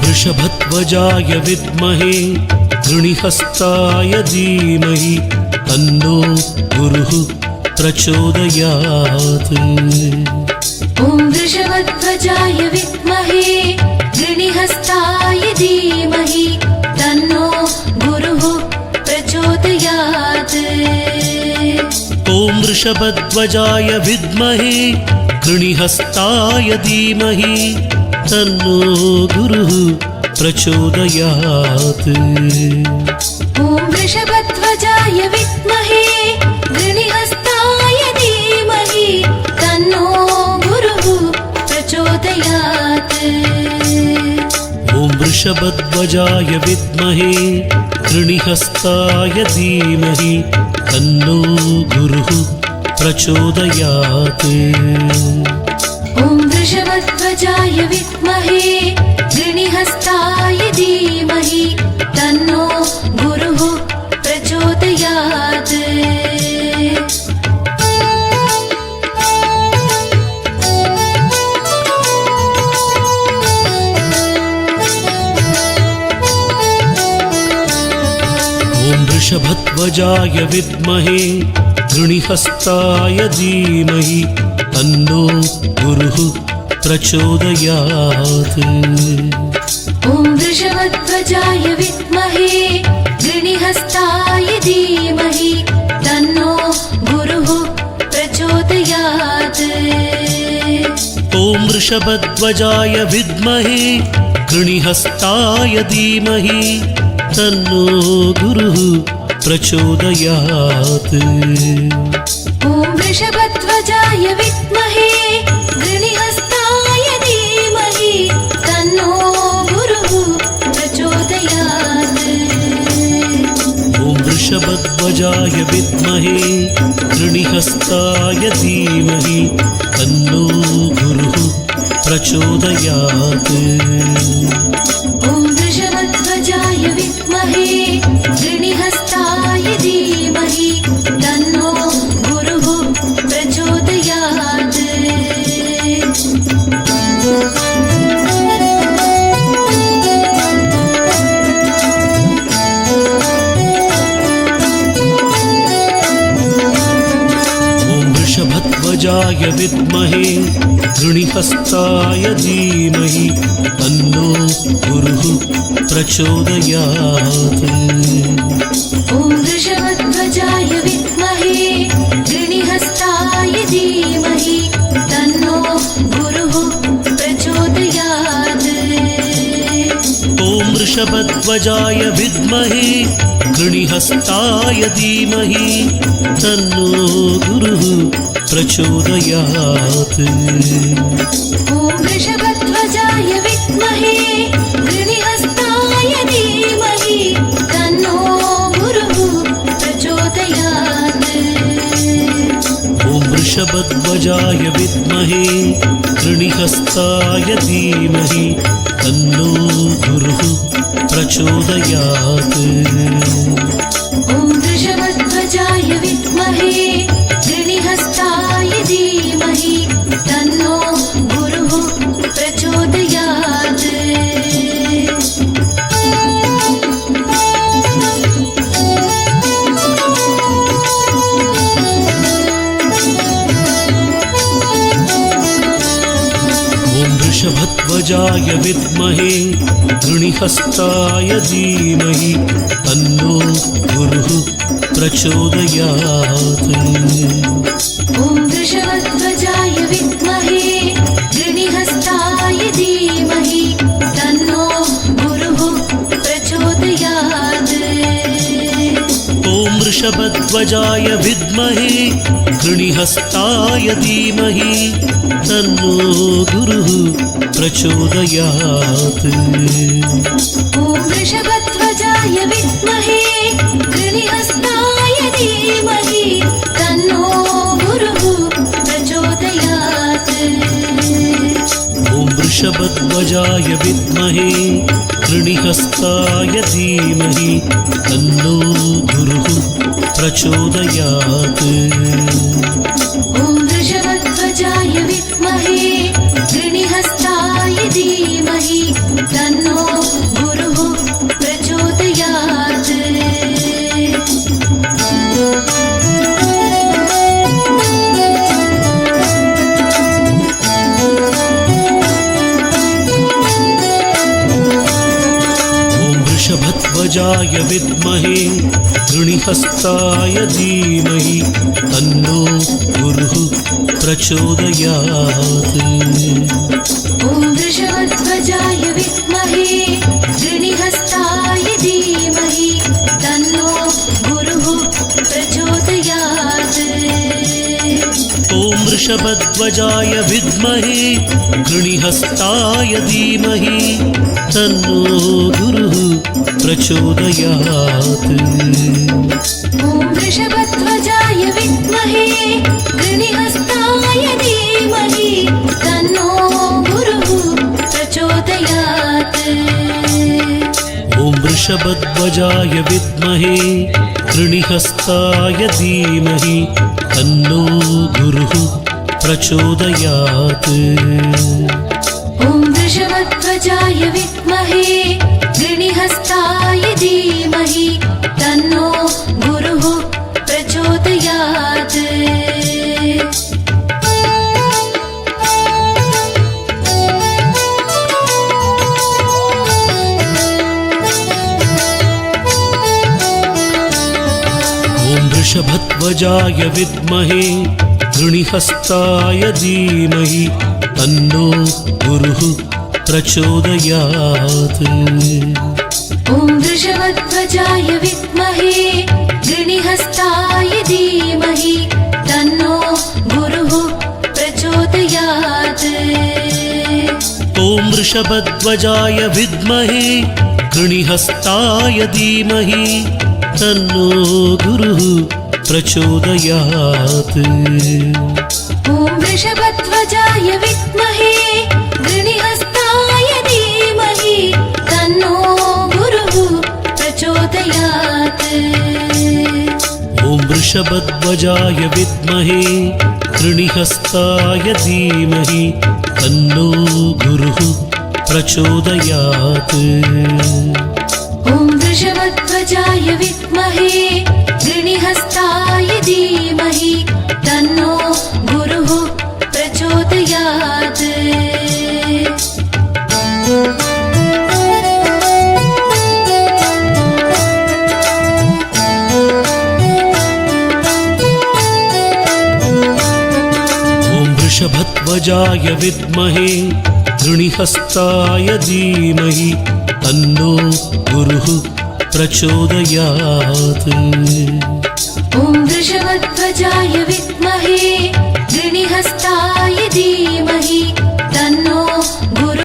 वृषभध्वजाय विद्महे गृणिहस्ताय धीमहि तन्नो गुरुः प्रचोदयात्। ॐ वृषभध्वजाय विद्महे गृणिहस्ताय धीमहि तन्नो गुरुः प्रचोदयात्। ॐ वृषभध्वजाय विद्महे गृणिहस्ताय धीमहि तन्नो गुरुः प्रचोदयात्। ॐ वृषभध्वजाय विद्महे गृणिहस्ताय धीमहि तन्नो गुरुः प्रचोदयात्। ॐ वृषभध्वजाय विद्महे गृणिहस्ताय धीमहि तन्नो गुरुः प्रचोदयात्। ॐ वृषभध्वजाय विद्महे गृणिहस्ताय धीमहि तन्नो गुरुः प्रचोदयात्। ॐ वृषभध्वजाय विद्महे गृणिहस्ताय धीमहि तन्नो गुरुः प्रचोदयात्। ॐ वृषभध्वजाय विद्महे गृणिहस्ताय धीमहि तन्नो गुरुः प्रचोदयात्। ॐ वृषभध्वजाय विद्महे गृणिहस्ताय धीमहि तन्नो गुरुः प्रचोदयात्। ॐ वृषभध्वजाय विद्महे गृणिहस्ताय धीमहि तन्नो गुरुः प्रचोदयात्। ॐ वृषभध्वजाय विद्महे गृणिहस्ताय धीमहि तन्नो गुरुः प्रचोदयात्। ॐ वृषभध्वजाय विद्महे गृणिहस्ताय धीमहि तन्नो गुरुः प्रचोदयात्। ॐ वृषभध्वजाय विद्महे गृणिहस्ताय धीमहि तन्नो गुरुः प्रचोदयात्। ॐ वृषभध्वजाय विद्महे गृणिहस्ताय धीमहि तन्नो गुरुः प्रचोदयात्। ॐ वृषभध्वजाय विद्महे गृणिहस्ताय धीमहि तन्नो गुरुः प्रचोदयात्। ॐ वृषभध्वजाय विद्महे गृणिहस्ताय धीमहि तन्नो गुरुः प्रचोदयात्। ॐ वृषभध्वजाय विद्महे गृणिहस्ताय धीमहि तन्नो गुरुः प्रचोदयात्। ॐ वृषभध्वजाय विद्महे गृणिहस्ताय धीमहि तन्नो गुरुः प्रचोदयात्। ॐ वृषभध्वजाय विद्महे गृणिहस्ताय धीमहि तन्नो गुरुः प्रचोदयात्। ॐ वृषभध्वजाय विद्महे गृणिहस्ताय धीमहि तन्नो गुरुः प्रचोदयात्। ॐ वृषभध्वजाय विद्महे गृणिहस्ताय धीमहि तन्नो गुरुः प्रचोदयात्। ॐ वृषभध्वजाय विद्महे गृणिहस्ताय धीमहि तन्नो गुरुः प्रचोदयात्। ॐ वृषभध्वजाय विद्महे गृणिहस्ताय धीमहि तन्नो प्रचोदयात् ॐ वृषभध्वजाय विद्महे गृणिहस्ताय धीमहि तन्नो गुरुः प्रचोदयात् वृषभध्वजाय विद्महे गृणिहस्ताय धीमहि तन्नो गुरुः प्रचोदयात् ॐ वृषभध्वजाय विद्महे गृणिहस्ताय धीमहि तन्नो गुरुः प्रचोदयात् ॐ वृषभध्वजाय विद्महे गृणिहस्ताय धीमहि तन्नो गुरुः प्रचोदयात् ॐ वृषभध्वजाय विद्महे गृणिहस्ताय धीमहि तन्नो गुरुः प्रचोदयात् ॐ वृषभध्वजाय विद्महे गृणिहस्ताय धीमहि तन्नो गुरुः प्रचोदयात् ॐ वृषभध्वजाय विद्महे गृणिहस्ताय धीमहि तन्नो गुरुः प्रचोदयात् ॐ वृषभध्वजाय विद्महे गृणिहस्ताय धीमहि तन्नो गुरुः प्रचोदयात् ॐ वृषभध्वजाय विद्महे गृणिहस्ताय धीमहि तन्नो गुरुः प्रचोदयात् ॐ वृषभध्वजाय विद्महे गृणिहस्ताय धीमहि तन्नो गुरुः प्रचोदयात् ॐ वृषभध्वजाय विद्महे गृणिहस्ताय धीमहि तन्नो गुरुः प्रचोदयात् ॐ वृषभध्वजाय विद्महे गृणिहस्ताय धीमहि तन्नो गुरुः प्रचोदयात् ॐ वृषभध्वजाय विद्महे गृणिहस्ताय धीमहि तन्नो गुरुः प्रचोदयात् ॐ वृषभध्वजाय विद्महे गृणिहस्ताय धीमहि तन्नो गुरुः प्रचोदयात् ॐ वृषभध्वजाय